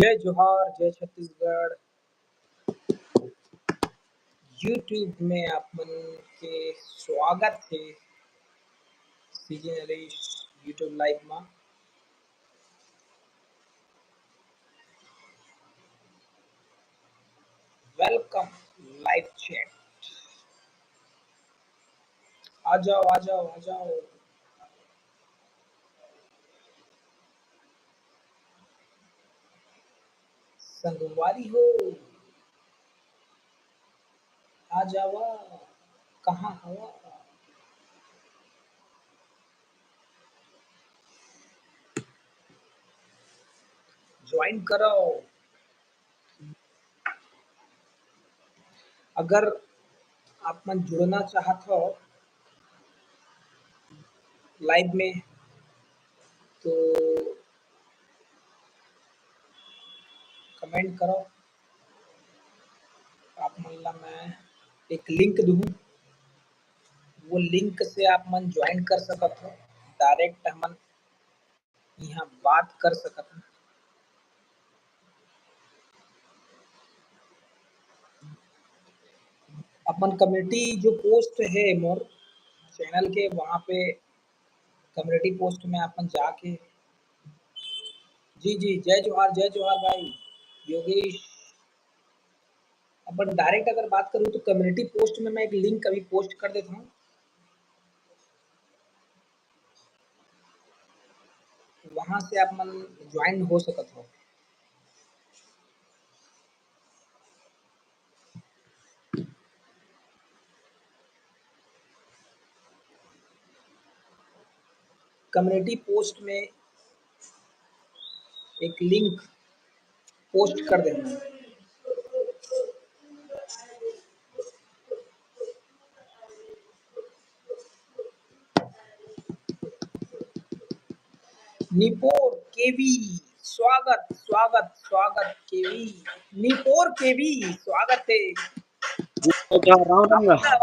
जय जोहार, जय छत्तीसगढ़। यूट्यूब में आप मन के स्वागत है सीजी नरेश यूट्यूब लाइव में। Welcome live chat. आ जाओ आ जाओ आ जाओ। संगवारी हो आ जावा, कहाँ हवा। ज्वाइन करो। अगर आप मन जुड़ना चाहत हो लाइव में तो कमेंट करो। आप मन ला मैं एक लिंक दूँ, वो लिंक से आप मन ज्वाइन कर सकत हो। डायरेक्ट हमन यहाँ बात कर सकत हो। अपन कम्युनिटी जो पोस्ट है मोर चैनल के, वहाँ पे कम्युनिटी पोस्ट में अपन जाके जी जी जय जोहार भाई योगेश। अपन डायरेक्ट अगर बात करूँ तो कम्युनिटी पोस्ट में मैं एक लिंक अभी पोस्ट कर देता हूँ, वहाँ से आप मन ज्वाइन हो सकत हो। कम्युनिटी पोस्ट में एक लिंक पोस्ट कर देना। निपोर केवी स्वागत स्वागत स्वागत। केवी निपोर केवी स्वागत है। क्या राम राम आपन का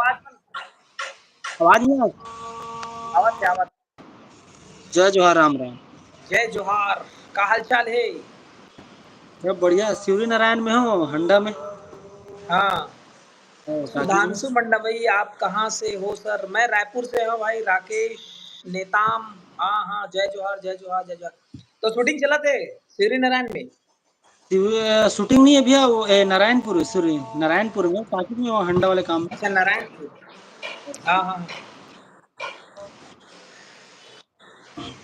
आवाज नहीं आवत है आवत। जय जोहार राम राम। जय जोहार, का हाल चाल है? सब बढ़िया। शिवरी नारायण में हो, हंडा में। हाँ टाकी में। सुधांशु मंडा भाई, आप कहाँ से हो सर? मैं रायपुर से हूँ भाई, राकेश नेताम। हाँ हाँ, जय जोहार जय जोहार जय जोहार। तो शूटिंग चला थे श्री नारायण में? शूटिंग नहीं है भैया, वो नारायणपुर, सूरी नारायणपुर में टाकी में, वो हंडा वाले काम में। अच्छा नारायणपुर। हाँ हाँ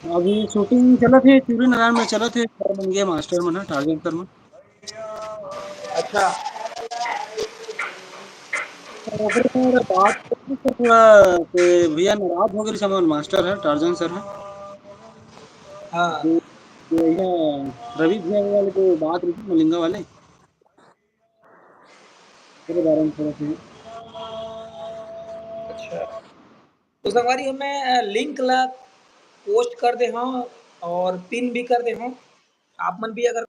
अभी शूटिंग चला थे शिवरी नारायण में, चला थे बन गया मास्टर में ना, टारगेट कर में। अच्छा अगर बात करें तो थोड़ा भैया नाराज हो गए सब। मास्टर है टार्जन सर है हाँ जो रवि भैया वाले जो बात रही थी मलिंगा वाले, उसके बारे में थोड़ा सा। अच्छा। तो संगवारी मैं लिंक ला पोस्ट कर दे हूँ और पिन भी कर दे हूँ। आप मन भी अगर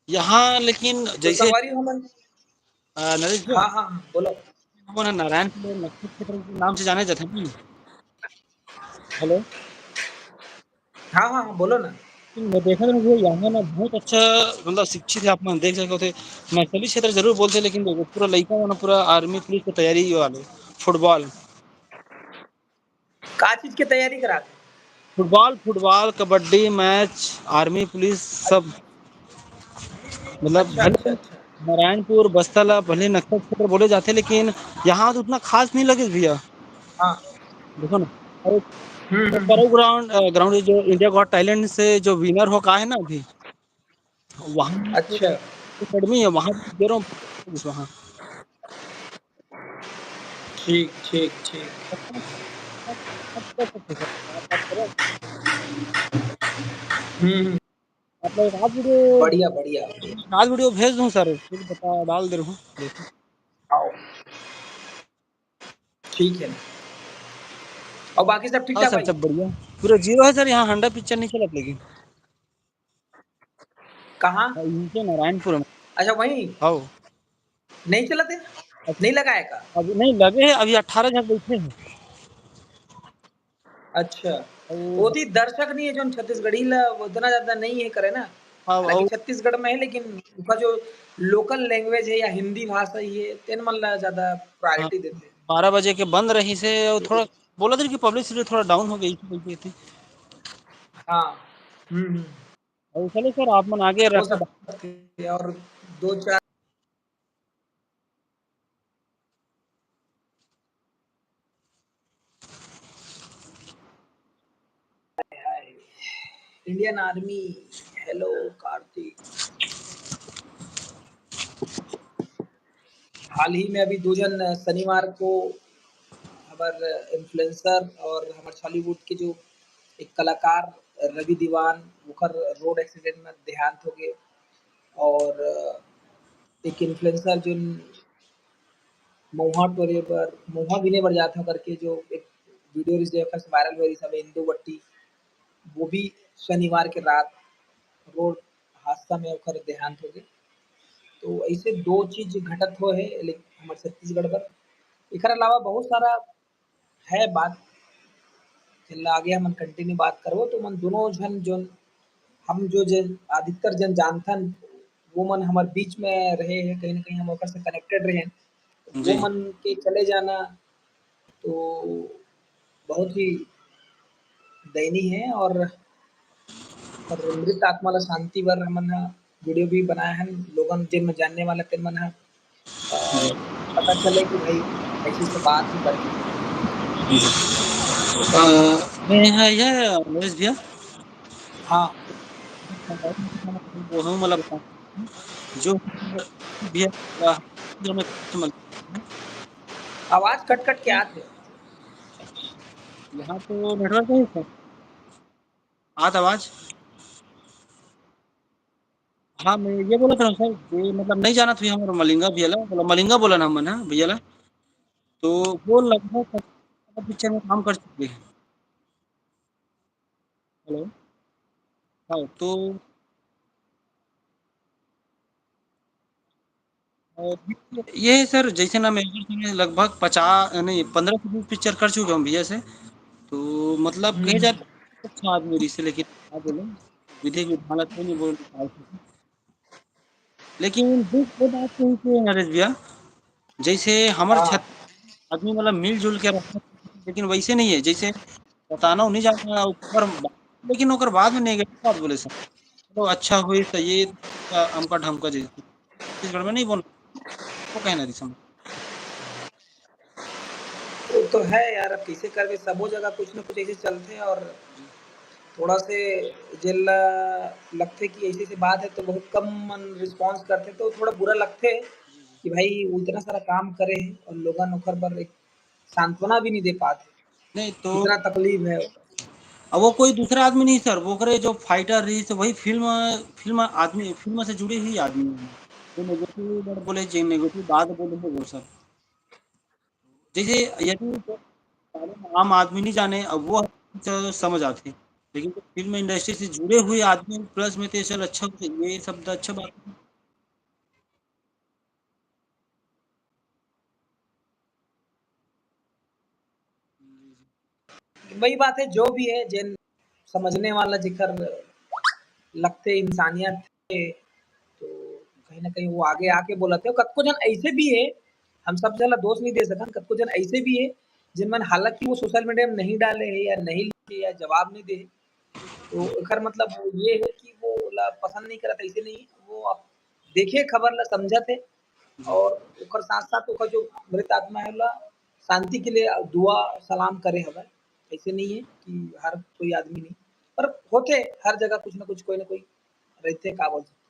यहाँ लेकिन तो जैसे संगवारी हमन। नरेश भैया, हाँ हाँ बोलो। वो ना नारायणपुर नक्सल क्षेत्र के नाम से जाने जाते हैं। हेलो, हाँ हाँ हाँ बोलो ना। मैं देखा था भैया यहाँ ना बहुत अच्छा, मतलब शिक्षित है। आप मन देख सको थे, नक्सली क्षेत्र जरूर बोलते, लेकिन देखो पूरा लड़का वाला पूरा आर्मी पुलिस की तैयारी वाले, फुटबॉल का चीज की तैयारी करा थे? Football football kabaddi match, army police सब। मतलब अच्छा अच्छा भले अच्छा। नारायणपुर बस्तला भले नक्सल क्षेत्र बोले जाते, लेकिन यहाँ तो उतना खास नहीं लगे भैया। हाँ देखो ना, अरे हम्म। ग्राउंड ग्राउंड जो इंडिया गॉट टैलेंट से जो विनर हो का है ना अभी, वहाँ अच्छा अकेडमी है, वहाँ दे रहा हूँ वहाँ। ठीक ठीक ठीक। आप बात करें। हम्म। आप लोग आज वीडियो बढ़िया बढ़िया बढ़िया। आज वीडियो भेज दूँ सर, फिर बता डाल दे रहा हूँ, देखो। आओ, ठीक है। और बाकी सब ठीक हाँ ठाक सर, भाई? सब बढ़िया। पूरा जीरो है सर, यहाँ हंडा पिक्चर नहीं चलत लेकिन। कहाँ? नीचे नारायणपुर में। अच्छा वहीं हाँ। नहीं चला थे, नहीं लगाया का? अभी नहीं लगे हैं, अभी 18 जन बैठे हैं। अच्छा, और वो थी दर्शक नहीं है जो छत्तीसगढ़ी ला उतना ज्यादा नहीं है करे ना। हाँ, हालांकि छत्तीसगढ़ में है लेकिन उनका जो लोकल लैंग्वेज है या हिंदी भाषा ही है तेन मन ला ज्यादा हाँ, प्रायोरिटी देते हैं। 12 बजे के बंद रही से, और थोड़ा बोला था कि पब्लिसिटी थोड़ा डाउन हो गई थी। हाँ। हम्म। और चलो सर, आप मन आगे हो रखा। सकते हैं और दो चार इंडियन आर्मी। हेलो कार्तिक। हाल ही में अभी 2 जन शनिवार को हमारे इन्फ्लुएंसर और हमारे हॉलीवुड के जो एक कलाकार रवि दीवान ओकर रोड एक्सीडेंट में देहांत हो गए। और एक इन्फ्लुएंसर जो महुआ टोरे पर महुआ बिने बर जात हो करके जो एक वीडियो रिलीज देखकर वायरल हुई सब इंदू बट्टी, वो भी शनिवार के रात रोड हादसा में ओकर देहांत हो गए। तो ऐसे दो चीज घटत हो है लेकिन हमारे छत्तीसगढ़ पर एकर अलावा बहुत सारा है बात। चल आगे हम कंटिन्यू बात करबो तो मन दोनों जन जो हम जो जन अधिकतर जन जानथन वो मन हमारे बीच में रहे हैं, कहीं ना कहीं हम ओकर से कनेक्टेड रहे हैं। वो जी। मन के चले जाना तो बहुत ही दयनीय है। और मृत आत्मा ला शांति बर हमन ह वीडियो भी बनाए हैं। लोगन जिन में जानने वाला तेन मन ह जी। पता चले कि भाई ऐसी से बात ही बढ़ी। जी। मैं यहाँ यह नरेश भैया, हाँ। वो हूँ मतलब जो भैया जो मैं आवाज कट कट के आते। यहाँ तो नेटवर्क नहीं है। आत आवाज। हाँ, मैं ये बोला था सर, ये मतलब नहीं जाना था हमारा मलिंगा भैया ला, मतलब मलिंगा बोला नाम मन है भैया ला। तो वो लगभग पिक्चर में काम कर चुके हैं। हेलो। हाँ, तो ये है सर, जैसे ना मैं लगभग 50 नहीं 15 से 20 पिक्चर कर चुका हूँ भैया से। तो मतलब कहीं हम्म। जाता अच्छा आदमी रही से, लेकिन क्या बोले, विधि विधान तो नहीं बोल पाए थे। लेकिन दुख वो बात तो है नरेश भैया, जैसे हमारे हाँ। छत आदमी मतलब मिलजुल के रहता है, लेकिन वैसे नहीं है जैसे बताना नहीं जाना ऊपर, लेकिन ओकर बाद में नेगेटिव बात बोले सर। तो अच्छा हुई तो ये अमका ढमका जैसे छत्तीसगढ़ में नहीं बोल, वो कहना रही समझ। वो तो है यार, अब कैसे करके सबो जगह कुछ ना कुछ ऐसे चलते हैं। और जी। थोड़ा से जेल लगते कि ऐसी ऐसी बात है तो बहुत कम मन रिस्पॉन्स करते तो थोड़ा बुरा लगते जी। जी। कि भाई वो इतना सारा काम करे हैं और लोगन ओकर पर एक सांत्वना भी नहीं दे पाते, नहीं तो कितना तकलीफ है। अब वो कोई दूसरा आदमी नहीं सर, वो करे जो फाइटर रही तो वही फिल्म फिल्म आदमी, फिल्म से जुड़े ही आदमी हैं। जो नेगेटिव वर्ड बोले, जो नेगेटिव बात बोले वो सर, जैसे यदि तो आम आदमी नहीं जाने, अब वो तो समझ आते, लेकिन जो फिल्म इंडस्ट्री से जुड़े हुए आदमी प्लस में तो चल अच्छा होता है, ये सब तो अच्छा बात है। वही बात है जो भी है जिन समझने वाला जिक्र लगते इंसानियत है तो कहीं ना कहीं वो आगे आके बोलते हो। कतको जन ऐसे भी है, हम सब जला दोष नहीं दे सकन, कतको जन ऐसे भी है जिनमन हालांकि वो सोशल मीडिया में नहीं डाले है या नहीं लिखे या जवाब नहीं दे। तो एकर मतलब ये है कि वो ला पसंद नहीं करत, ऐसे नहीं वो आप देखिए खबर ला समझत है। जी। और ओकर साथ-साथ ओकर जो मृत आत्मा है ओला शांति के लिए दुआ सलाम करे हवय। ऐसे नहीं है कि हर कोई आदमी नहीं, पर होथे हर जगह कुछ न कुछ कोई न कोई रहते का बोल सकते।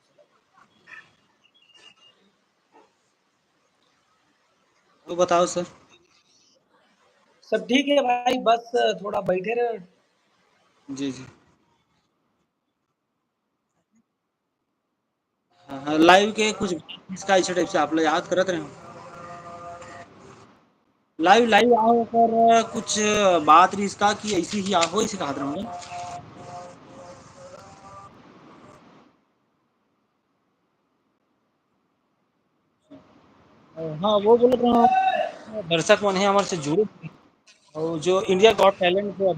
तो बताओ सर। सब ठीक है भाई, बस थोड़ा बैठे रहे। जी। जी। लाइव के कुछ इसका इस टाइप से आप लोग याद करत रहे हो लाइव लाइव आओ कर कुछ बात रही इसका कि ऐसी ही हो इसे कहा रहा हाँ वो बोल रहा हूँ दर्शक मन है हमारे से जुड़े और जो इंडिया गॉट टैलेंट जो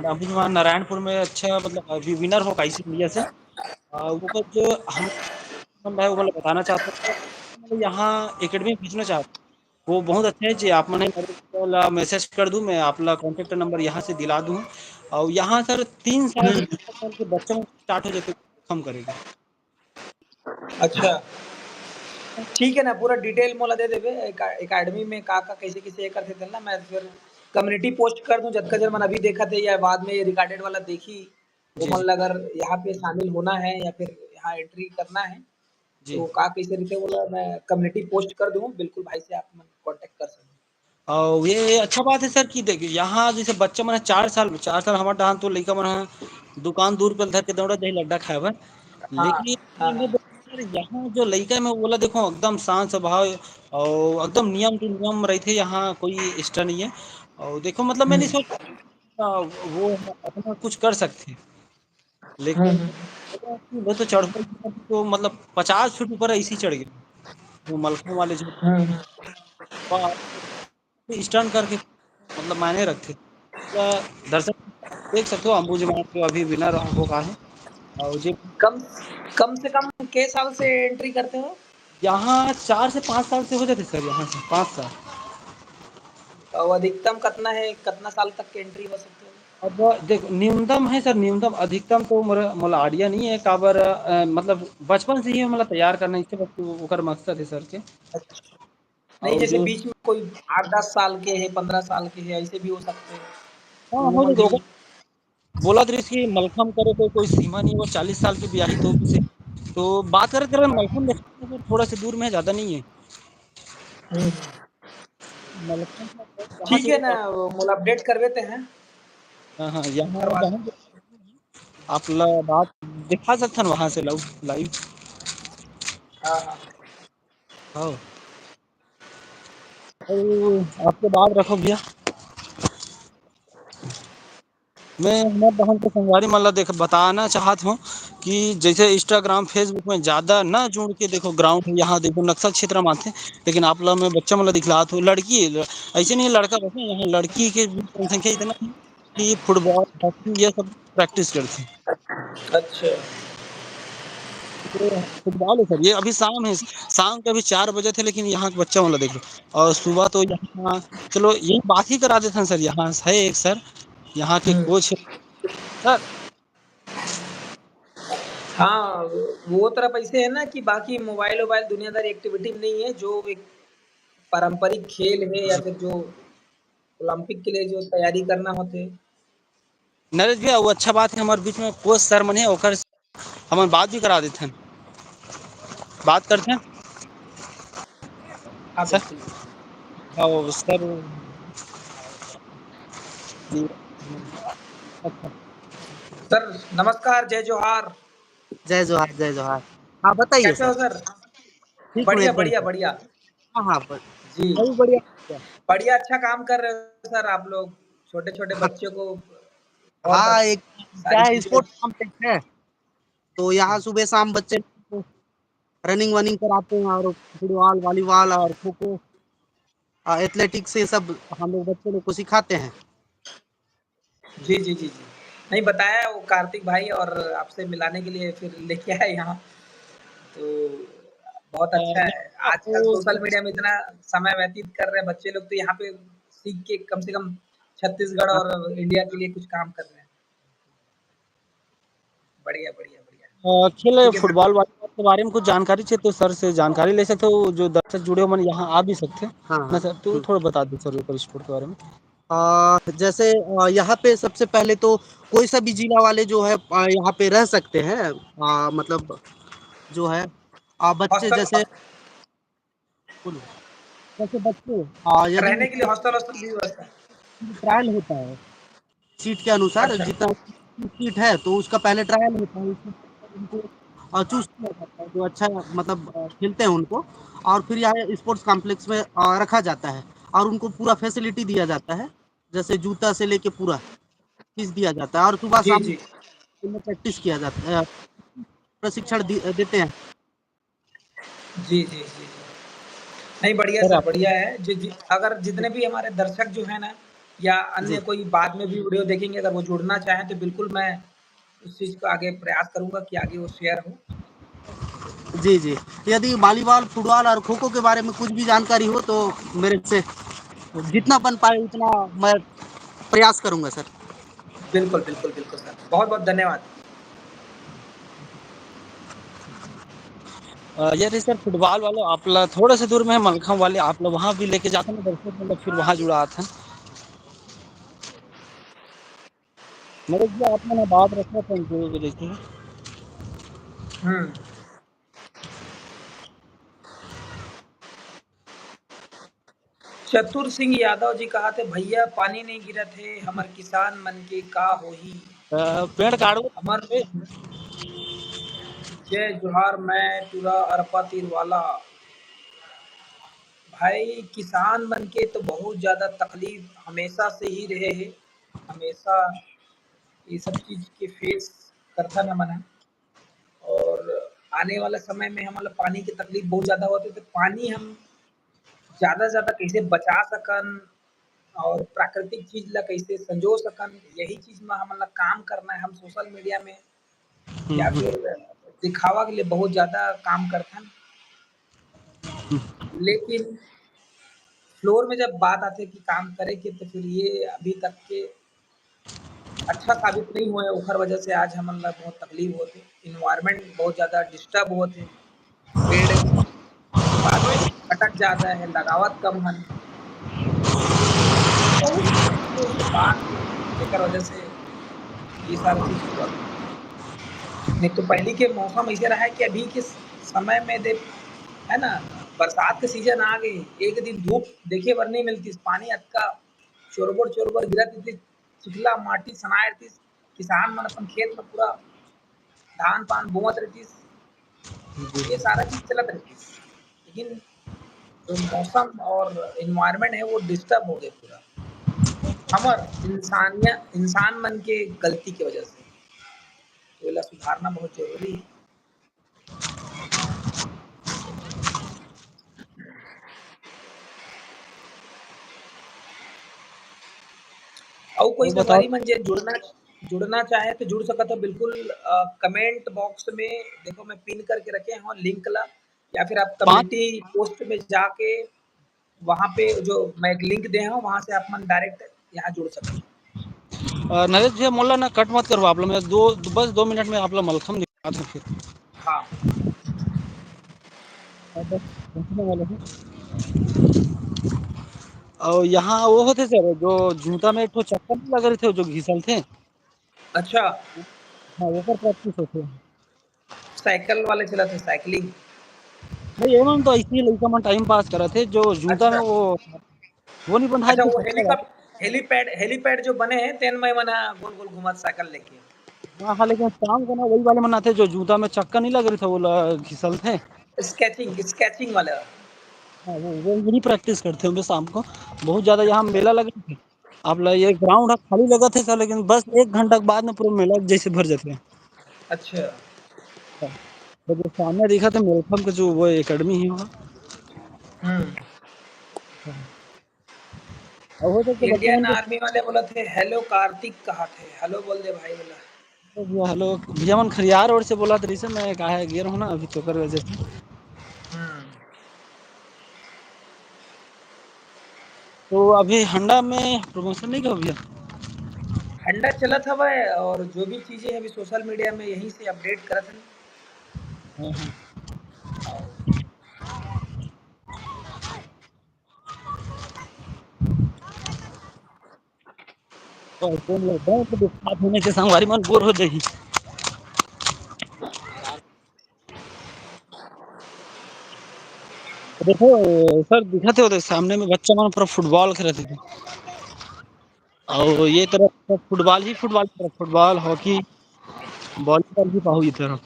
अभी वहाँ नारायणपुर में अच्छा मतलब अभी विनर हो कैसी इंडिया से वो कुछ जो हम है वो मतलब बताना चाहते हैं मतलब यहाँ एकेडमी भेजना चाहते हैं वो बहुत अच्छा है जी आप मैंने मैसेज कर दूं मैं आपला कॉन्टेक्ट नंबर यहाँ से दिला दूं और यहाँ सर 3 साल से 5 साल के बच्चों में स्टार्ट हो जाते कम करेगी अच्छा ठीक है ना पूरा डिटेल मोला दे देबे एकेडमी में का कैसे कैसे करते थे ना मैं फिर कम्युनिटी पोस्ट कर दूं जब जर मन अभी देखा थे या बाद में रिकॉर्डेड वाला देखी वो जी जी मन अगर यहाँ पे शामिल होना है या फिर यहाँ एंट्री करना है जी तो का कैसे रहते बोला मैं कम्युनिटी पोस्ट कर दूं बिल्कुल भाई से आप कांटेक्ट कर सकते और ये अच्छा बात है सर कि देखिए यहाँ जैसे बच्चा मन 4 साल हमारे डांस तो लड़का मन दुकान दूर पर धर के दौड़ा जाए लड्डा खाए बा हाँ लेकिन हाँ मैं हाँ देखो सर यहाँ जो लड़का में बोला देखो एकदम शांत स्वभाव और एकदम नियम टू नियम रहते यहाँ कोई एक्स्ट्रा नहीं है और देखो मतलब मैं नहीं हम्म सोच वो अपना कुछ कर सकते हैं लेकिन हम्म वो तो चढ़ तो मतलब 50 फीट ऊपर ऐसे ही चढ़ गए वो मलखों वाले जो हम्म स्टंट करके मतलब मायने रखते दर्शक देख सकते हो अंबुजमान जो अभी विनर हो का है और जो कम कम से कम के साल से एंट्री करते हो यहाँ 4 से 5 साल से हो जाते सर यहाँ से 5 साल और अधिकतम कितना है कितना साल तक की एंट्री हो सकती है अब देखो न्यूनतम है सर न्यूनतम अधिकतम तो मोला आइडिया नहीं है काबर मतलब बचपन से ही मतलब तैयार करना इससे बस ओकर मकसद है सर के अच्छा नहीं और जैसे जो बीच में कोई 8-10 साल के है 15 साल के है ऐसे भी हो सकते हैं हाँ तो वो हो मन भी जाए बोला तो इसकी मलखम करे तो कोई सीमा नहीं वो 40 साल की ब्याही तो भी सही तो बात करते रहे मलखम देखते तो थोड़ा सा दूर में है ज्यादा नहीं है हम्म। मलखम यहाँ ठीक से है ना वो मोल अपडेट कर देते हैं हाँ हाँ यहाँ करवा जहाँ आप बात दिखा सकते हैं वहां से लाइव लाइव हाँ हाँ हाँ और आपके बात रखो भैया मैं हमारे बहन को संगवारी मतलब देख बताना चाहत हूँ कि जैसे इंस्टाग्राम फेसबुक में ज़्यादा ना जुड़ के देखो ग्राउंड यहाँ देखो नक्सल क्षेत्र में आते लेकिन आप लोग में बच्चा मतलब दिखला तो लड़की ऐसे नहीं लड़का बस यहाँ लड़की के जनसंख्या इतना है कि फुटबॉल हॉकी ये सब प्रैक्टिस करते हैं अच्छा तो फुटबॉल है सर ये अभी शाम है शाम के अभी 4 बजे थे लेकिन यहाँ के बच्चा मतलब देख लो और सुबह तो यहाँ चलो यही बात ही करा देते हैं सर यहाँ है एक सर यहाँ के हम्म कोच है सर हाँ वो तरफ ऐसे है ना कि बाकी मोबाइल वोबाइल दुनियादारी एक्टिविटी में नहीं है जो एक पारंपरिक खेल है या फिर जो ओलंपिक के लिए जो तैयारी करना होते नरेश भैया वो अच्छा बात है हमारे बीच में कोच सर मन है ओकर हम बात भी करा देते हैं बात करते हैं हाँ सर बिल्कुल बिल्कुल और सर जी, अच्छा सर नमस्कार जय जोहार जय जोहार जय जोहार। हाँ बताइए कैसे सर। हो सर ठीक हूँ बढ़िया एकदम बढ़िया सर। बढ़िया हाँ हाँ जी मैं भी बढ़िया। बढ़िया अच्छा काम कर रहे हो सर आप लोग छोटे छोटे बच्चों को बहुत हाँ एक क्या सारी है चीजें स्पोर्ट्स कॉम्प्लेक्स है तो यहाँ सुबह शाम बच्चे रनिंग वनिंग कराते हैं और फुटबॉल वॉलीबॉल और खो खो एथलेटिक्स ये सब हम लोग बच्चे लोग को सिखाते हैं। जी जी जी जी नहीं बताया वो कार्तिक भाई और आपसे मिलाने के लिए फिर लेके आए यहाँ तो बहुत अच्छा है आजकल वो सोशल मीडिया में इतना समय व्यतीत कर रहे हैं बच्चे लोग तो यहाँ पे सीख के कम से कम छत्तीसगढ़ हाँ, और इंडिया के लिए कुछ काम कर रहे हैं बढ़िया बढ़िया बढ़िया खेल ठीक है सर फुटबॉल वॉलीबॉल के बारे में कुछ जानकारी चाहिए तो सर से जानकारी ले सकते हो जो दर्शक जुड़े हो मन यहाँ आ भी सकते हैं हाँ ना हाँ सर तो थोड़ा बता दो सर ऊपर स्पोर्ट के बारे में जैसे यहाँ पे सबसे पहले तो कोई सा भी जिला वाले जो है यहाँ पे रह सकते हैं मतलब जो है बच्चे हॉस्टल जैसे जैसे बच्चे यदि रहने के लिए हॉस्टल हॉस्टल की व्यवस्था है ट्रायल होता है सीट के अनुसार अच्छा जितना सीट है तो उसका पहले ट्रायल होता है चूज़ किया जाता है, जो अच्छा मतलब खेलते हैं उनको, और फिर यहाँ स्पोर्ट्स कॉम्प्लेक्स में रखा जाता है और उनको पूरा फैसिलिटी दिया जाता है, जैसे जूता से लेके पूरा चीज़ दिया जाता है और जी, सुबह-शाम जी। में प्रैक्टिस किया जाता है, प्रशिक्षण देते हैं। जी, जी, जी, जी। नहीं, बढ़िया सर सर, आप बढ़िया है। अगर जितने भी हमारे दर्शक जो हैं ना, या जी। अन्य कोई बाद में भी वीडियो देखेंगे, अगर वो जुड़ना चाहें तो बिल्कुल मैं उस चीज़ को आगे प्रयास करूँगा कि आगे वो शेयर हो। जी, जी। यदि वॉलीबॉल, फुटबॉल और खो-खो के बारे में कुछ भी जानकारी हो तो मेरे से जितना बन पाए उतना मैं प्रयास करूँगा सर। बिल्कुल, बिल्कुल, बिल्कुल सर। बहुत-बहुत धन्यवाद। ये रही सर फुटबॉल वाले आपला थोड़े से दूर में है मलखम वाले, आप लोग वहाँ भी लेके जाते हैं दर्शक, मतलब फिर वहाँ जुड़ा था। मेरे जो आपने ना बात रखा था उनको देखिए। हुँ। चतुर सिंह यादव जी कहा थे, भैया पानी नहीं गिरत हे, हमर किसान मन के का होही। पेड़ काटो अमर जय जोहार, मैं टूरा अरपा तीर वाला। भाई किसान मन के तो बहुत ज़्यादा तकलीफ हमेशा से ही रहे हैं। हमेशा ये सब चीज़ के फेस करथन हमन हा। और आने वाले समय में हमन ल पानी की तकलीफ बहुत ज़्यादा होथे, तो पानी हम ज़्यादा से ज़्यादा कैसे बचा सकन और प्राकृतिक चीज़ ला कैसे संजो सकन, यही चीज़ में हमन ला काम करना है। हम सोशल मीडिया में या फिर दिखावा के लिए बहुत ज़्यादा काम करथन। लेकिन फ्लोर में जब बात आती है कि काम करे के, तो फिर ये अभी तक के अच्छा साबित नहीं हुआ है, ओखर वजह से आज हमन ला बहुत तकलीफ होथे। एनवायरनमेंट बहुत ज़्यादा डिस्टर्ब होथे। पेड़ बाद में कटत ज़्यादा है, लगावत कम हन। बहुत सारा चीज़ें ऐसे बात हे, जेकर वजह से ये सारा चीज़ होवत हे। नहीं तो पहले के मौसम ऐसे रहा है कि अभी के समय में है ना, बरसात के सीजन आ गए, एक दिन धूप देखे बर नहीं मिलती, पानी अतका चोरबोर गिरत रहितिस, चिखला माटी सनाए रहितिस, किसान मन अपन खेत में पूरा धान पान बोवत रहितिस, ये सारा चीज़ चलत रहितिस। लेकिन जो मौसम और एनवायरनमेंट है वो डिस्टर्ब हो गए पूरा, हमर इंसान मन के गलती की वजह से। तो एला सुधारना बहुत ज़रूरी है। और कोई वो बताओ। संगवारी मन जे जुड़ना चाहे तो जुड़ सकत हो बिल्कुल। कमेंट बॉक्स में देखो मैं पिन करके रखे हूँ लिंक ला, या फिर आप 5 कम्युनिटी पोस्ट में जाके वहाँ पे जो मैं एक लिंक दे हूँ वहाँ से आप मन डायरेक्ट यहाँ जुड़ सकते हो। नरेश भैया मोल्ला ना कट मत करो आप लोग, मैं दो बस 2 मिनट में आप लोग मलखम दिखा दो फिर। हाँ, बस पहुँचने वाले हैं। और यहाँ वो होते सर जो जूता में एक ठो चक्कर नहीं लगे थे जो घिसल थे। अच्छा, हाँ ओकर प्रैक्टिस होथे। साइकिल वाले चलत है साइकिलिंग। नहीं एमन तो ऐसे ही लइका मन टाइम पास करत थे, जो जूता में अच्छा, वो नहीं बंधाइल अच्छा थे वो चक्कर वाला। हेलीपैड जो बने हैं तेन में मना गोल-गोल घुमत साइकिल लेके। हाँ, हाँ, लेकिन शाम को ना वही वाले मन आथे जो जूता में चक्कर नहीं लग रहे थे वो घिसल थे। स्केचिंग वाला। हाँ, वो वही प्रैक्टिस करते होंगे शाम को। बहुत ज़्यादा यहाँ मेला लगे थे। आप ल ये ग्राउंड है खाली लगा थे सर, लेकिन बस 1 घंटा के बाद में पूरा मेला जैसे भर जाते हैं। अच्छा। हाँ, तो जो सामने दिखा था मेलखम का जो वो एकेडमी है वहाँ। हुँ। हाँ, और हो सके बच्चे इंडियन मन आर्मी वाले बोलत हे हेलो कार्तिक कहत हे, हेलो बोल दे भाई बोला। को हेलो भैया मन खरियार रोड से बोला रही से मैं काहे गिर हूँ ना अभी तो ओकर वजह से। हुँ। तो अभी हंडा में प्रमोशन नहीं का भैया? हंडा चलत हवय और जो भी चीज़ें हैं अभी सोशल मीडिया में यहीं से अपडेट करत हन। हाँ, हाँ। और कौन लोग बैंक के साथ होने से संगवारी मन बोर हो जाही। देखो सर दिखत हे उधर सामने में बच्चा मन पूरा फुटबॉल खेलत हे। और ये तरफ सब फुटबॉल, फुटबॉल, हॉकी, वॉलीबॉल भी पाहु ये तरफ।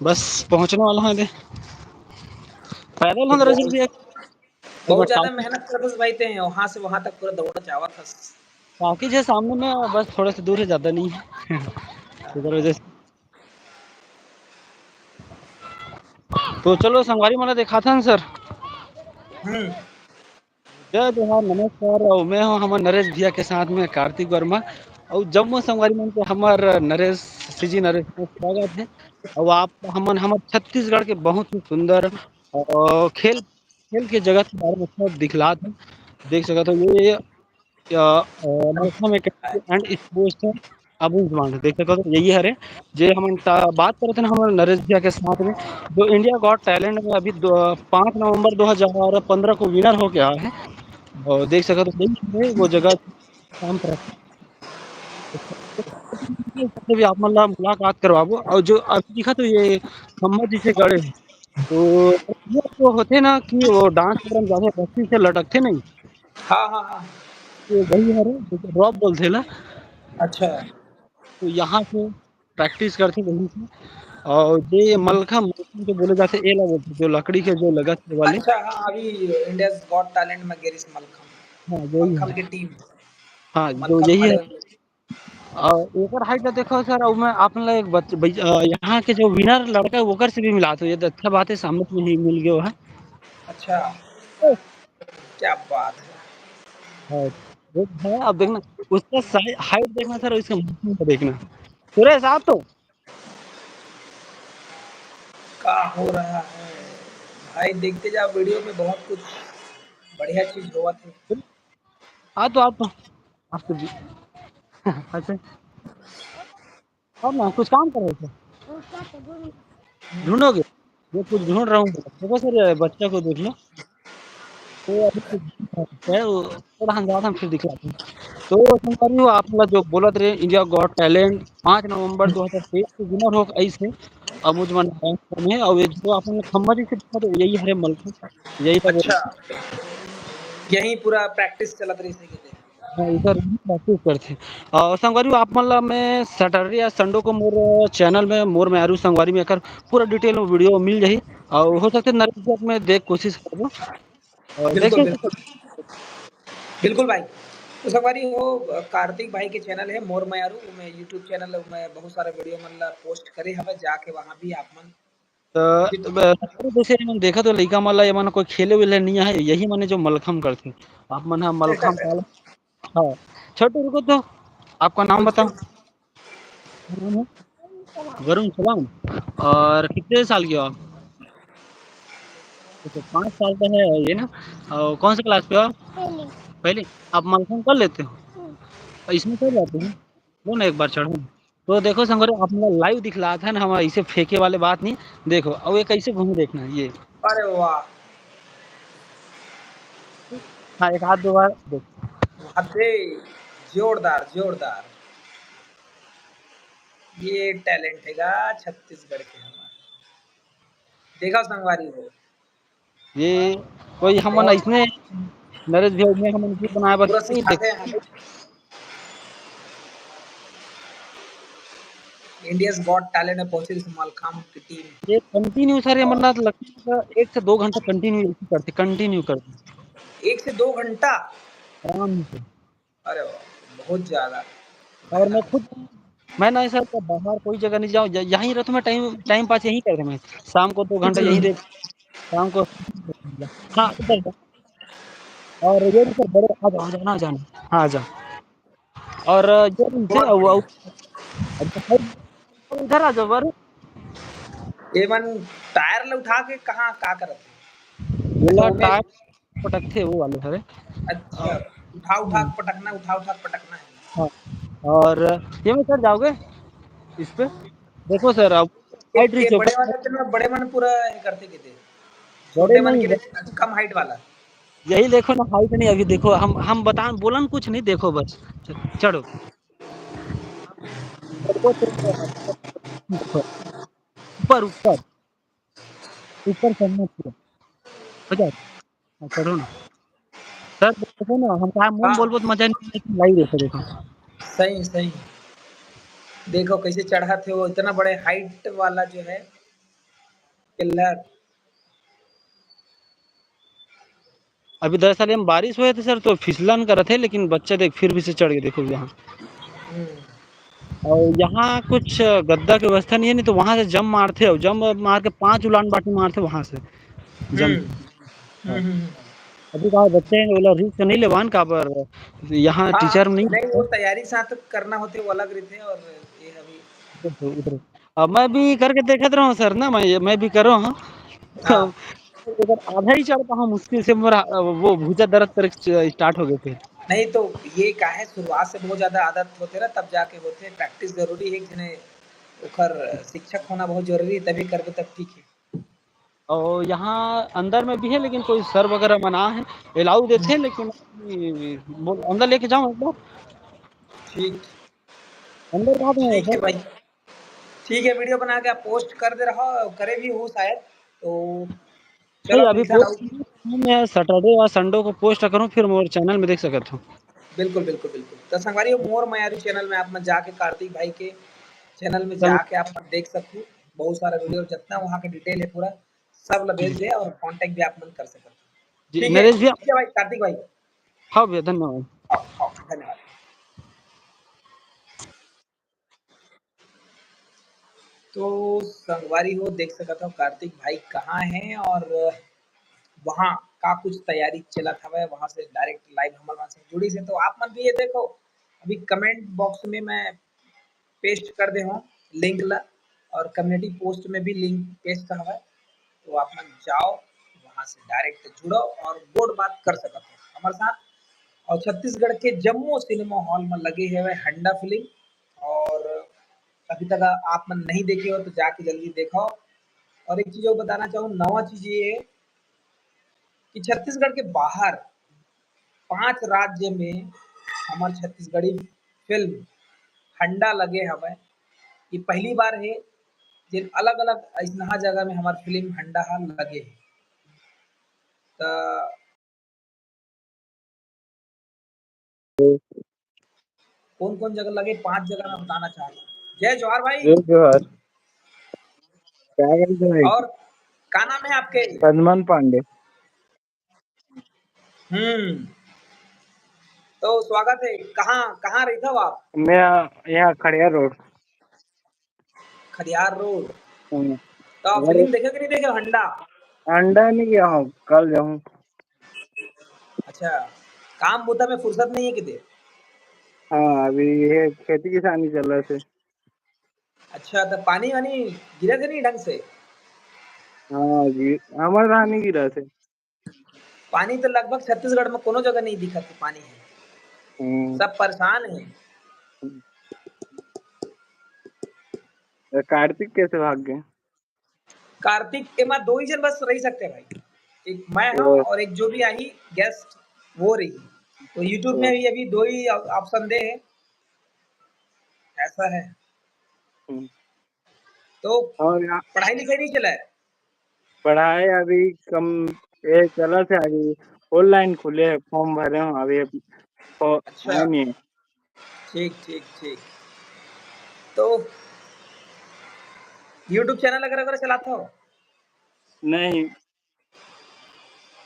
बस पहुंचने वाला हूँ पैदल तो हम दरअसल भी बहुत ज़्यादा मेहनत करतस भाई ते वहाँ से वहाँ तक पूरा दौड़ जावत हस। टॉकीज है सामने में, बस थोड़ा सा दूर है, ज़्यादा नहीं है। इधर वजह से तो चलो संगवारी मला देखा था ना सर। जय जोहार, नमस्कार। और मैं हूँ हमारे नरेश भैया के साथ में कार्तिक वर्मा और जम्मू संगवारी मन के हमार नरेश सीजी नरेश में स्वागत है। और आप हमारे छत्तीसगढ़ के बहुत ही सुंदर खेल खेल के जगत के बारे में सब दिखला थे। देख सका तो ये एंड स्पोर्ट्स है अबू जमान देख सका तो यही हरे जे हम बात करते हैं हमारे नरेश भैया के साथ में जो इंडिया गॉट टैलेंट में अभी 5 नवंबर 2015 को विनर हो गया है। और देख सका तो यही है वो जगह काम कर भी आप मतलब मुलाकात करवाबो। और जो अभी दिखा तो ये खम्मा जिसे गड़े हैं तो ये तो होते ना कि वो डांस करन जाते रस्सी से लटकते नहीं, हाँ। तो वही है ड्रॉप बोलते ला। अच्छा। तो यहाँ से प्रैक्टिस करते वहीं से। और ये मलखम जो बोले जाते एला बोलते जो लकड़ी के जो लगत वाले। अच्छा हाँ, अभी इंडियाज़ गॉट टैलेंट में गिरीश हाँ मलखम यही मलखम है। की टीम हाँ जो मलखम यही है। खड़े होंगे। और एकर हाइट देखो सर और मैं आप लोग एक यहाँ के जो विनर लड़का है ओकर से भी मिला तो ये तो अच्छा बात है, सामने से ही मिल गया है। अच्छा, क्या बात है। हाँ, वो है। अब देखना उसका हाइट देखना सर, इसका मुंह को देखना। सुरेश आप तो क्या हो रहा है भाई, देखते जाओ वीडियो में बहुत कुछ बढ़िया चीज हुआ थे। हाँ तो आप तो अच्छा और ना कुछ काम कर रहे थे ढूंढोगे? ये कुछ ढूंढ रहा हूँ देखो सर, बच्चा को देख लो। तो अभी कुछ है वो थोड़ा अंदाज हम फिर दिखलाते हैं। तो संसारी हो आप लोग जो बोलत रहे इंडिया गॉट टैलेंट 5 नवंबर 2023 को विनर हो ऐसे अमुज मन में। और ये जो आपने खम्बा जी से पूछा तो यही हरे मलक यही तब अच्छा, यही पूरा प्रैक्टिस चलत रही थी किते। इधर प्रैक्टिस करते। और संगवारी आप मतलब मैं सैटरडे या संडे को मोर चैनल में मोर में आरू संगवारी में एकर पूरा डिटेल में वीडियो मिल जाही। और हो सकते नरेश में देख कोशिश करबो और बिल्कुल देखे बिल्कुल बिल्कुल भाई। तो संगवारी हो कार्तिक भाई के चैनल है मोर मयारू में यूट्यूब चैनल में बहुत सारा वीडियो मतलब पोस्ट करे हवे, जाके वहाँ भी आप मन विजिट तो जैसे मैंने देखा तो लइका मन ला ये मन कोई खेले वेले नहीं है, यही माने जो मलखम करते आप मन हा मलखम पाल। हाँ छोटू रुको तो आपका नाम बताओ। पूछ। नाम है वरुण सलाम। और कितने साल के हो आप? अच्छा 5 साल का है ये ना। और कौन से क्लास पे हो आप? पहले आप मलखम कर लेते हो? और इसमें चढ़ जाते हैं वो ना एक बार चढ़ो। तो देखो संगरे आप लोग लाइव दिखला था ना, हम ऐसे फेंके वाले बात नहीं। देखो अब ये कैसे घूम देखना ये। अरे वाह, हाँ एक हाथ दो बार देखो। वादे जोरदार जोरदार। ये टैलेंट हैगा छत्तीसगढ़ के हमारे, देखा संगवारी हो। ये कोई हमन बहुत इसने नरेश भैया ने हमन की बनाया बस पूरा नहीं देख। सिखाते हैं हमें इंडियाज गॉट टैलेंट में पहुंची इस मलखाम की टीम। ये कंटिन्यू सर अमरनाथ लगता है 1 से 2 घंटा कंटिन्यू कंटिन्यू करते 1 से 2 घंटा। आराम से। अरे वाह, बहुत ज्यादा और मैं मेहनत। खुद मैं ना सर बाहर कोई जगह नहीं जाऊँ, यहीं रहता मैं टाइम टाइम पास यहीं करता मैं। शाम को 2 घंटा यहीं दे शाम को। हाँ इधर और ये भी सर बड़े आ जाओ ना जाना। हाँ आ जाओ। और ये बहुत इनसे वो बढ़िया। इधर आ जाओ बर। ये मन टायर ले उठा के कहाँ का करत है? अच्छा बोला उन्हें। टायर पटकते वो वाले सर। अच्छा, उठा उठा के पटकना, उठा उठा के पटकना है। हाँ और ये में सर जाओगे इस पे देखो सर अब हाइट ये रीच बड़े होगा। वाला तो बड़े मन पूरा ये करते किते, बड़े छोटे मन नहीं के लिए कम हाइट वाला। यही देखो ना हाइट नहीं अभी देखो हम बता बोलन कुछ नहीं देखो बस चढ़ो। देखो ऊपर ऊपर ऊपर चढ़ना पूरा हो जाए। हाँ, चढ़ो ना सर देखो ना हम कहा मुंह हाँ बोलबो तो मजा नहीं लाइव देखो देखो। सही सही। देखो कैसे चढ़ा थे वो इतना बड़े हाइट वाला जो है पिलर। अभी दरअसल हम बारिश हुए थे सर, तो फिसलन कर रहे थे, लेकिन बच्चे देख फिर भी से चढ़ गए, देखो यहाँ। और यहाँ कुछ गद्दा की व्यवस्था नहीं है, नहीं तो वहाँ से जम मारते, और जम मार के 5 उलान बाटी मारते वहाँ से जम। अभी कहा बच्चे हैं बोला रिस्क नहीं लेवान का, पर यहाँ हाँ टीचर नहीं नहीं वो तैयारी साथ करना होते वो अलग रहते और ये अभी उधर। अब मैं भी करके देखत रहा हूँ सर ना, मैं भी कर रहा हूँ। तो हाँ अगर आधा ही चढ़ पाऊँ मुश्किल से, मेरा वो भुजा दर्द कर स्टार्ट हो गए थे। नहीं तो ये का है शुरुआत से बहुत ज्यादा आदत होते ना तब जाके होते। प्रैक्टिस जरूरी है जिन्हें ओकर शिक्षक होना बहुत जरूरी है तभी करबे तब ठीक है। और यहाँ अंदर में भी है, लेकिन कोई सर वगैरह मना है, अलाउ देते हैं, लेकिन अंदर लेके जाऊँ एक बार? ठीक अंदर कहाँ पे है ठीक है सर? भाई। ठीक है वीडियो बना के आप पोस्ट कर दे रहा हो करे भी हो शायद तो नहीं, चलो अभी टेंशन पोस्ट आउट। मैं सैटरडे और संडे को पोस्ट करूँ, फिर मोर चैनल में देख सकता हूँ। बिल्कुल बिल्कुल बिल्कुल तो संगवारी मोर मयारी चैनल में आप मत जाके कार्तिक भाई के चैनल में चलो जाके आप मत देख सकते हो। बहुत सारा वीडियो जितना वहाँ के डिटेल है पूरा सब ला भेज जी, दे और कांटेक्ट भी आप मन कर सकते हो। जी नरेश भैया। ठीक है भाई कार्तिक भाई। हाँ भैया, धन्यवाद। आओ धन्यवाद। तो संगवारी हो देख सकता हूँ कार्तिक भाई कहाँ हैं और वहाँ का कुछ तैयारी चला था वह वहाँ से डायरेक्ट लाइव हमारे वहाँ से जुड़ी से तो आप मन भी ये देखो अभी कमेंट बॉक्स में मैं पेस्ट कर दे हूँ लिंक ला और कम्युनिटी पोस्ट में भी लिंक पेस्ट हुआ है तो आप मन जाओ वहाँ से डायरेक्ट जुड़ो और बोर्ड बात कर सकते हो हमारे साथ। और छत्तीसगढ़ के जम्मू सिनेमा हॉल में लगे हुए हंडा फिल्म और अभी तक आप मन नहीं देखे हो तो जाके जल्दी देखो। और एक चीज और बताना चाहूँ नवा चीज ये है कि छत्तीसगढ़ के बाहर 5 राज्य में हमार छत्तीसगढ़ी फिल्म हंडा लगे हवे। ये पहली बार है जिन अलग अलग ऐसनहा जगह में हमार फिल्म हंडा हा लगे है। त कौन कौन जगह लगे 5 जगह मैं बताना चाह रहा हूँ। जय जवाहर भाई। जय जोहार। क्या कर रहे भाई? और का नाम है आपके? सलमान पांडे। हम्म तो स्वागत है। कहाँ कहाँ रहते हो आप? मैं यहाँ खड़िया रोड। खदियार रोड। हम्म, तो आप अगर फिल्म देखे कि नहीं देखे हंडा? अंडा नहीं गया हूँ, कल जाऊँ। अच्छा काम बुता में फुर्सत नहीं है किते? हाँ, अभी ये खेती किसानी चल रहा थे। अच्छा तो पानी वानी गिरे थे नहीं ढंग से? हाँ जी, हमारे यहाँ नहीं गिरा थे। पानी तो लगभग छत्तीसगढ़ में कोनो जगह नहीं दिखा कि पानी है। हम्म, सब परेशान है। तो कार्तिक कैसे भाग गए? कार्तिक एमा 2 ही जन बस रह सकते हैं भाई। एक मैं हूँ तो, और एक जो भी आई गेस्ट वो रही। तो यूट्यूब में तो, भी अभी 2 ही ऑप्शन दे हैं। ऐसा है। हम्म, तो और यहाँ पढ़ाई लिखाई नहीं चला है? पढ़ाई अभी कम ये चला थे। अभी ऑनलाइन खुले हैं, फॉर्म भरे हूँ अभी। अच्छा आए नहीं है। ठीक ठीक ठीक। तो यूट्यूब चैनल वगैरह वगैरह चलाते हो? नहीं।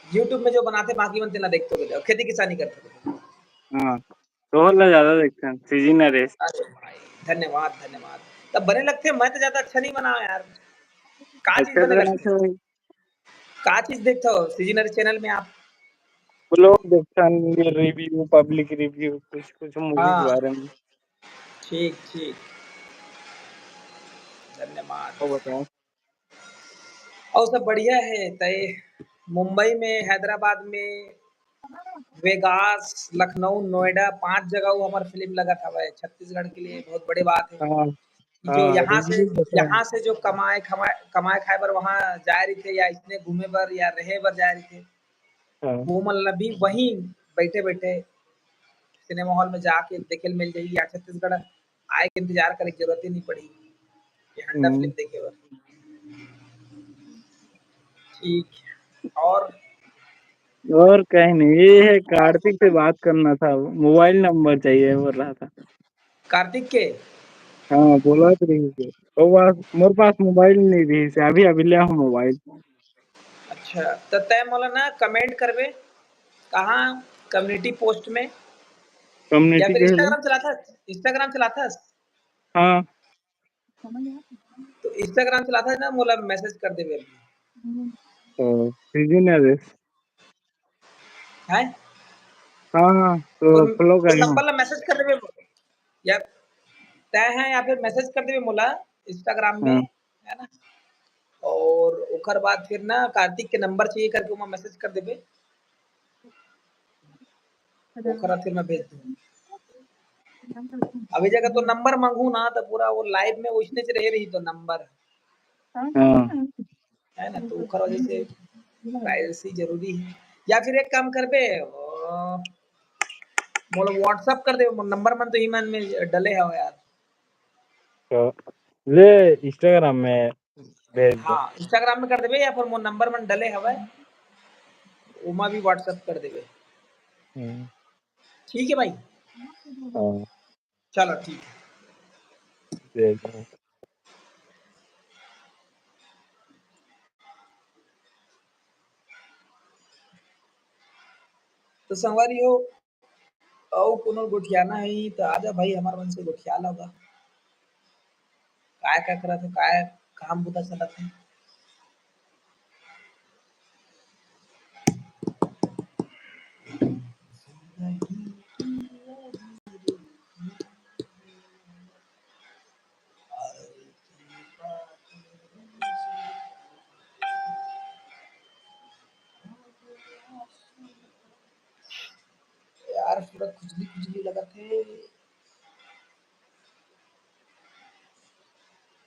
यूट्यूब में जो बनाते बाकी बनते ना देखते हो खेती किसानी करते हो? हाँ, तो और ज्यादा देखते हैं सीजी नरेश। अरे भाई धन्यवाद धन्यवाद। तब बने लगते हैं मैं तो ज्यादा अच्छा नहीं बना यार। का चीज अच्छा बने तो लगते अच्छा हैं? भाई। का चीज देखते हो सीजनर चैनल में आप? ब्लॉग देखता हूँ, रिव्यू, पब्लिक रिव्यू, कुछ कुछ मूवी के हाँ बारे में। ठीक ठीक धन्यवाद। वो बताओ। और सब बढ़िया है तय मुंबई में हैदराबाद में वेगास लखनऊ नोएडा 5 जगह वो हमार फिल्म लगा था वह छत्तीसगढ़ के लिए बहुत बड़ी बात है। हाँ, कि जो हाँ, रिव्यू देखा है। यहाँ से जो कमाए खाए बर वहाँ जा रही थे या इसने घूमे बर या रहे बर जा रही थे हाँ। वो मतलब भी वहीं बैठे बैठे सिनेमा हॉल में जाके देखे मिल जाएगी या छत्तीसगढ़ आए के इंतजार करे की जरूरत ही नहीं पड़ी ये हंडा फिल्म हम्म, देखे बर। ठीक है। और और कहीं नहीं, ये है कार्तिक से बात करना था, मोबाइल नंबर चाहिए बोल रहा था। कार्तिक के हाँ बोला तो रही से ओ बात मोर पास मोबाइल नहीं रही से अभी अभी ले हम मोबाइल अच्छा तो तय मोला ना कमेंट करबे कहाँ कम्युनिटी पोस्ट में या कम्युनिटी फिर के लिए इंस्टाग्राम चलाथस हाँ तो इंस्टाग्राम चलाथस ना मोला मैसेज कर देबे तो बिगिनर्स है हाँ तो फॉलो तो करी हूँ नंबर ला मैसेज कर देबे या तय है या फिर मैसेज कर देबे मोला इंस्टाग्राम में हाँ है ना और ओकर बाद फिर ना कार्तिक के नंबर चाहिए करके वहाँ मैसेज कर देबे ओकरा फिर मैं भेज दूँ अभी जगह तो नंबर मांगू ना तो पूरा वो लाइव में वैसने से रह रही तो नंबर हाँ है ना तो ओकर वजह से प्राइवेसी जरूरी है या फिर एक काम करबे मोला व्हाट्सएप कर दे नंबर मन तो ही मन में डले है यार तो ले इंस्टाग्राम में भेज दो हाँ इंस्टाग्राम में कर देबे या फिर मोर नंबर मन डले हवे उमा भी व्हाट्सएप कर देबे हम्म, ठीक है भाई हाँ चलो ठीक है भेज दो तो संगवारी हो और कोनो गोठियाना है तो आजा भाई हमार मन से गोठिया होगा काय काय करत हो काय काम बुता चलत है यार पूरा खुजली खुजली लगत है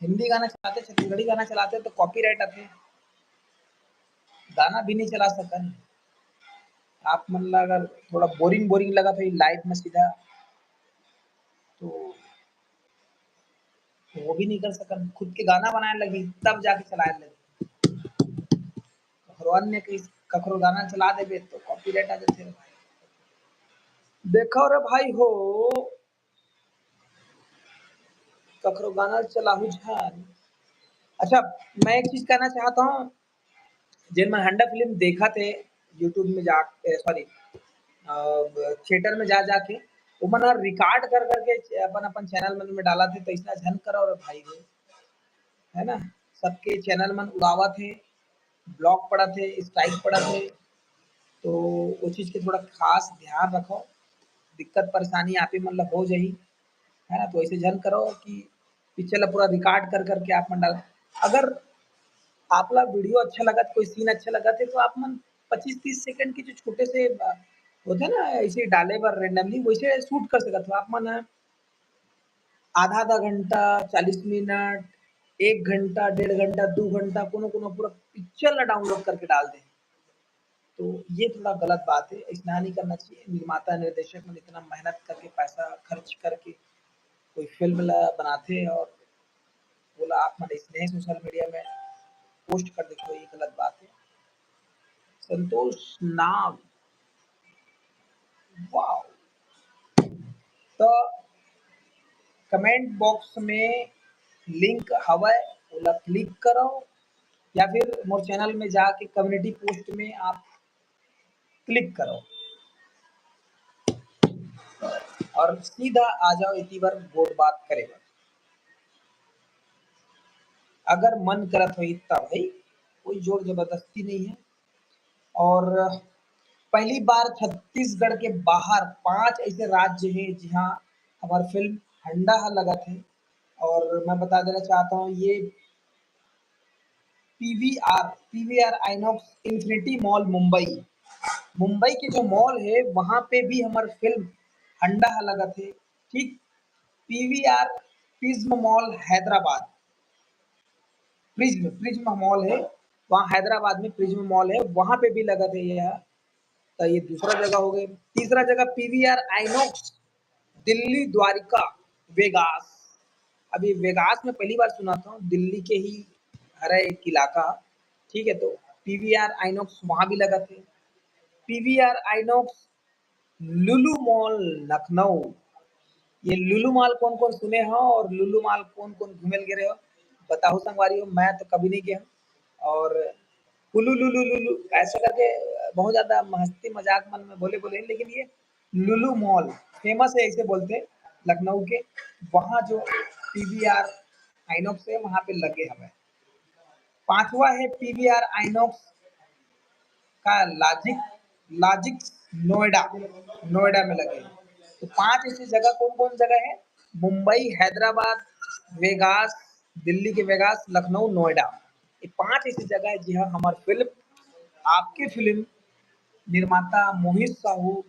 हिंदी गाना चलाते छत्तीसगढ़ी गाना चलाते तो कॉपीराइट आते गाना भी नहीं चला सकन आप मन ला अगर थोड़ा बोरिंग बोरिंग लगा तो लाइव में सीधा तो वो भी नहीं कर सकन खुद के गाना बनाए लगी तब जाके चलाए लगी और अन्य कहीं कखरो गाना चला देबे तो कॉपीराइट आ जाते देखो रे भाई हो कखरो गाना चलाहू झान अच्छा मैं एक चीज कहना चाहता हूँ जिन मैं हंडा फिल्म देखा थे यूट्यूब में जा सॉरी थिएटर में जा जाके वो मना रिकॉर्ड कर करके अपन अपन चैनल मन में डाला थे तो इसना झन करो और भाई रे है ना सबके चैनल मन उड़ावा थे ब्लॉक पड़ा थे स्ट्राइक पड़ा थे तो वो चीज़ के थोड़ा खास ध्यान रखो दिक्कत परेशानी आप ही मतलब हो जाही है ना तो ऐसे झन करो कि पिक्चर ला पूरा रिकॉर्ड कर करके आप मन डाल अगर आपला वीडियो अच्छा लगा कोई सीन अच्छा लगा थे तो आप मन 25-30 सेकंड के जो छोटे से होते ना ऐसे डाले बर रेंडमली वैसे शूट कर सकत हो आप मन आधा आधा घंटा 40 मिनट 1 घंटा 1.5 घंटा 2 घंटा कोनो कोनो पूरा पिक्चर ला डाउनलोड करके डाल दे तो ये थोड़ा गलत बात है ऐसा नहीं करना चाहिए निर्माता निर्देशक मन इतना मेहनत करके पैसा खर्च करके कोई फिल्म ला बनाते हैं और बोला आप मन इसने सोशल मीडिया में पोस्ट कर देते हो ये गलत बात है संतोष नाग वाओ तो कमेंट बॉक्स में लिंक हवा ओला क्लिक करो या फिर मोर चैनल में जाके कम्युनिटी पोस्ट में आप क्लिक करो और सीधा आ जाओ इतनी बार बोर्ड बात करेगा अगर मन करत हो तब भाई कोई जोर जबरदस्ती नहीं है और पहली बार छत्तीसगढ़ के बाहर 5 ऐसे राज्य हैं जहाँ हमारी फिल्म हंडा लगा थे और मैं बता देना चाहता हूँ ये PVR INOX infinity mall Mumbai Mumbai के जो मॉल है वहां पे भी हमारी फिल्म हंडा लगा थे ठीक PVR prism mall Hyderabad prism mall है वहाँ हैदराबाद में प्रिज्म मॉल है वहां पे भी लगा थे ये तो ये दूसरा जगह हो गई तीसरा जगह पीवीआर आइनॉक्स दिल्ली द्वारिका वेगास अभी वेगास में पहली बार सुना था दिल्ली के ही हर एक इलाका ठीक है तो पीवीआर आइनॉक्स वहां भी लगा थे पीवीआर आइनॉक्स लुलु मॉल लखनऊ ये लुलु मॉल कौन-कौन सुने हो और लुलु मॉल कौन-कौन घूमेल गेरे हो? बताओ संगवारी हो, मैं तो कभी नहीं गया हूँ और कुल्लू लुलु लुलु ऐसा करके बहुत ज़्यादा मस्ती मज़ाक मन में बोले-बोले लेकिन ये लुलु मॉल फेमस है ऐसे बोलते हैं लखनऊ के, वहाँ जो पीवीआर आइनॉक्स है वहाँ पे लगे हवे। 5वां है पीवीआर आइनॉक्स का लॉजिक लॉजिक नोएडा, नोएडा में लगे हैं। तो 5 ऐसी जगह कौन-कौन जगह है? मुंबई, हैदराबाद, वेगास, दिल्ली के वेगास, लखनऊ, नोएडा। ये 5 ऐसी जगह है जहाँ हमार फ़िल्म आपकी फ़िल्म निर्माता मोहित साहू,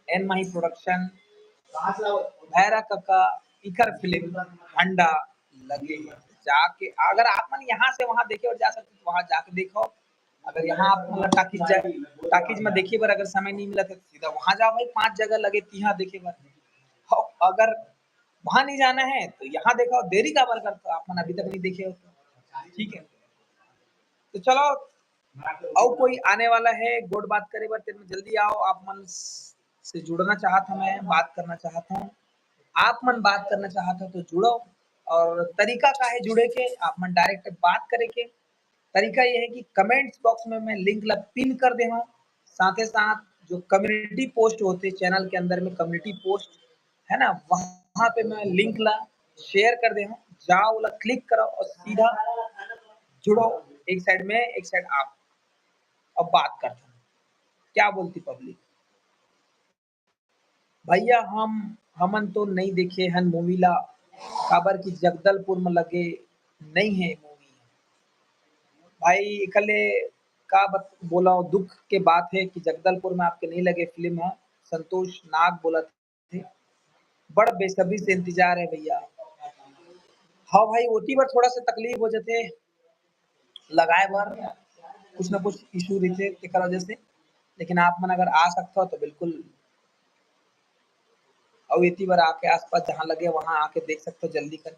एन माही प्रोडक्शन, भैरा कक्का, इकर फ़िल्म हंडा लगे हैं। जाके अगर आप मन यहाँ से वहाँ देखे और जा सकते तो वहाँ जाके देखो। अगर यहाँ आप मतलब टाकीज में देखे बर अगर समय नहीं मिला तो सीधा वहाँ जाओ भाई 5 जगह लगे तिहा देखे बर। अगर वहाँ नहीं जाना है तो यहाँ देखो देरी काबर करते हो आप मन अभी तक नहीं देखे हो तो। ठीक है। तो चलो और कोई आने वाला है गोड बात करे बर तेन में जल्दी आओ आप मन से जुड़ना चाहत हूँ मैं, बात करना चाहता हूँ। आप मन बात करना चाहत हो तो जुड़ो और तरीका का है जुड़े के आप मन डायरेक्ट बात करे के तरीका ये है कि कमेंट्स बॉक्स में मैं लिंक ला पिन कर दे हूँ साथ ही साथ जो कम्युनिटी पोस्ट होते चैनल के अंदर में कम्युनिटी पोस्ट है ना वहाँ पे मैं लिंक ला शेयर कर दे हूँ जाओ वाला क्लिक करो और सीधा जुड़ो एक साइड में एक साइड आप अब बात करते हैं क्या बोलती पब्लिक भैया हमन तो नहीं देखे हन मूवी ला काबर की जगदलपुर में लगे नहीं है मूवी भाई इकले का बोला दुख के बात है कि जगदलपुर में आपके नहीं लगे फिल्म है संतोष नाग बोला थे बड़ बेसब्री से इंतजार है भैया हाँ भाई ओटी बार थोड़ा सा तकलीफ हो जाते लगाए बार कुछ ना कुछ इशू रहते तेकर वजह से लेकिन आप मन अगर आ सकते हो तो बिल्कुल और इतनी बार आके आसपास जहाँ लगे वहाँ आके देख सकते हो जल्दी कर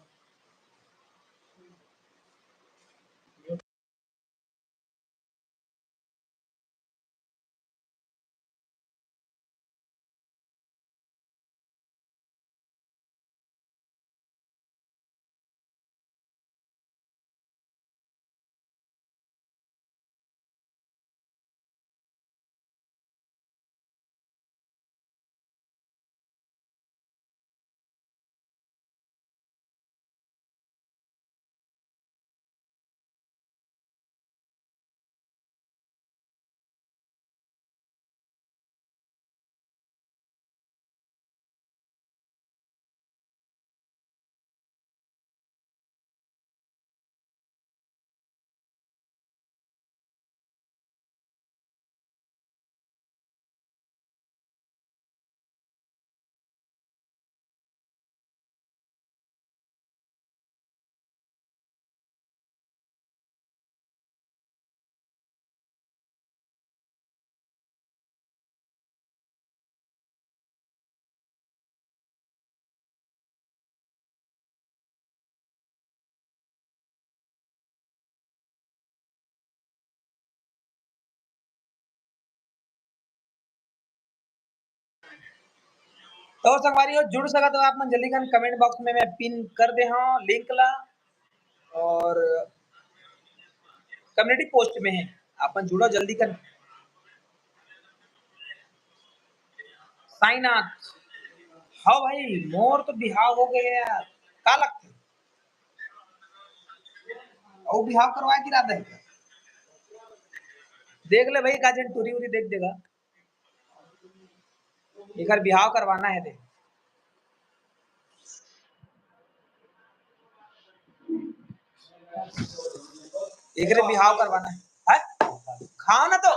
तो संगवारी हो जुड़ सका तो आप मन जल्दी कर कमेंट बॉक्स में मैं पिन कर दे हाँ लिंक ला और कम्युनिटी पोस्ट में है आप मन जुड़ो जल्दी कर साइनाथ हाँ भाई मोर तो बिहाव हो गए यार का लगता और बिहाव करवाए की रात है देख ले भाई काजन टूरी उरी देख देगा एक बार बिहाव करवाना है देख एक बिहाव करवाना है खाओ ना तो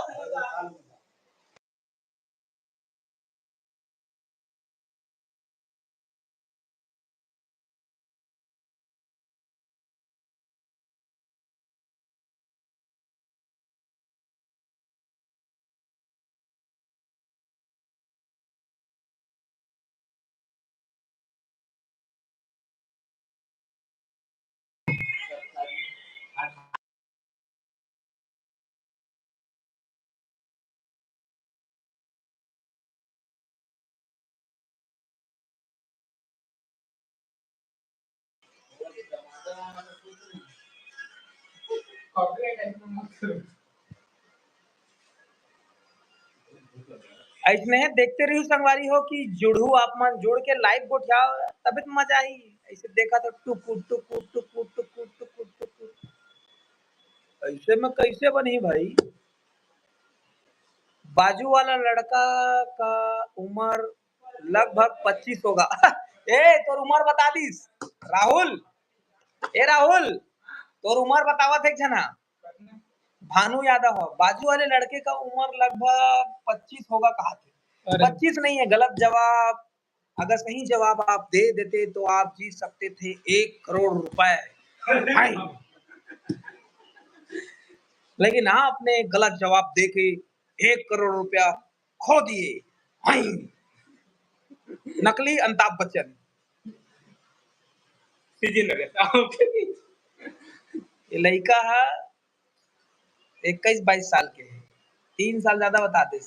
ऐसने देखते रही संगवारी हो कि जुड़ू आप मन जोड़ के लाइव गोठिया तब तो मजा आई। ऐसे देखा तो टुकु टुकु टुकु टुकु टुकु टुकु ऐसे में कैसे बनी भाई। बाजू वाला लड़का का उम्र लगभग 25 होगा। ए तोर उम्र बता दीस राहुल। ए राहुल तोर उम्र बतावत है जना। भानु यादव हो। बाजू वाले लड़के का उम्र लगभग 25 होगा कहा थे। 25 नहीं है, गलत जवाब। अगर सही जवाब आप दे देते तो आप जीत सकते थे 1 करोड़ रुपए। लेकिन आपने गलत जवाब देके 1 करोड़ रुपया खो दिए। नकली अमिताभ बच्चन। ये लड़का है 21-22 साल के है। 3 साल ज्यादा बता दे।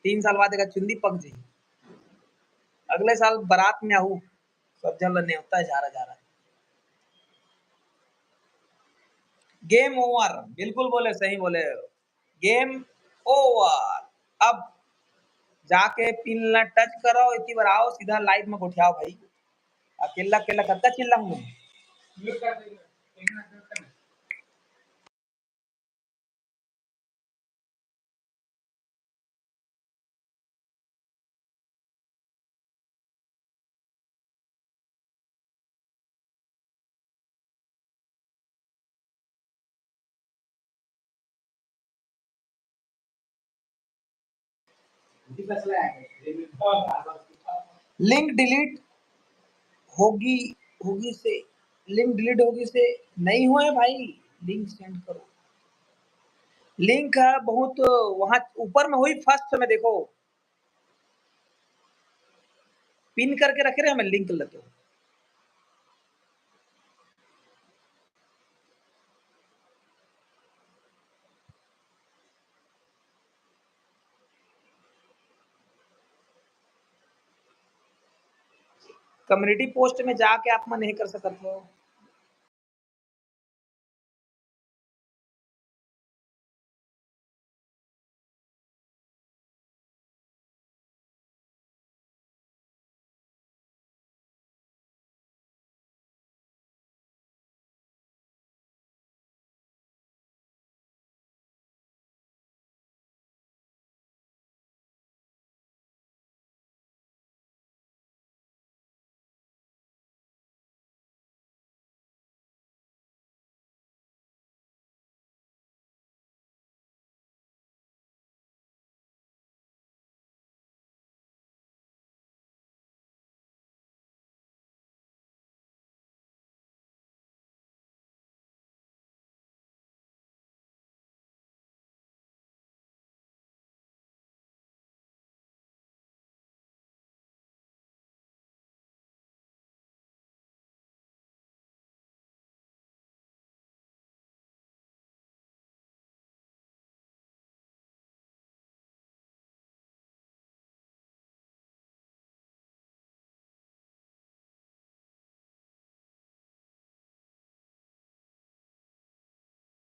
3 साल बाद एक चुंदी पक जी। अगले साल बारात में आऊ सब जन न्योता जा रहा है। Game over. बिल्कुल बोले, सही बोले। Game over. अब जाके पिन ला टच करो, इतनी बार आओ सीधा लाइव में उठाओ भाई। अकेला अकेला कत्ता चिल्लाऊं। लिंक डिलीट होगी होगी से लिंक डिलीट होगी से नहीं हुआ है भाई। लिंक सेंड करो। लिंक है बहुत वहां ऊपर में हुई फर्स्ट में देखो पिन करके रखे रहे। मैं लिंक लेते हूँ। कम्युनिटी पोस्ट में जाके आप मन नहीं कर सकते हो।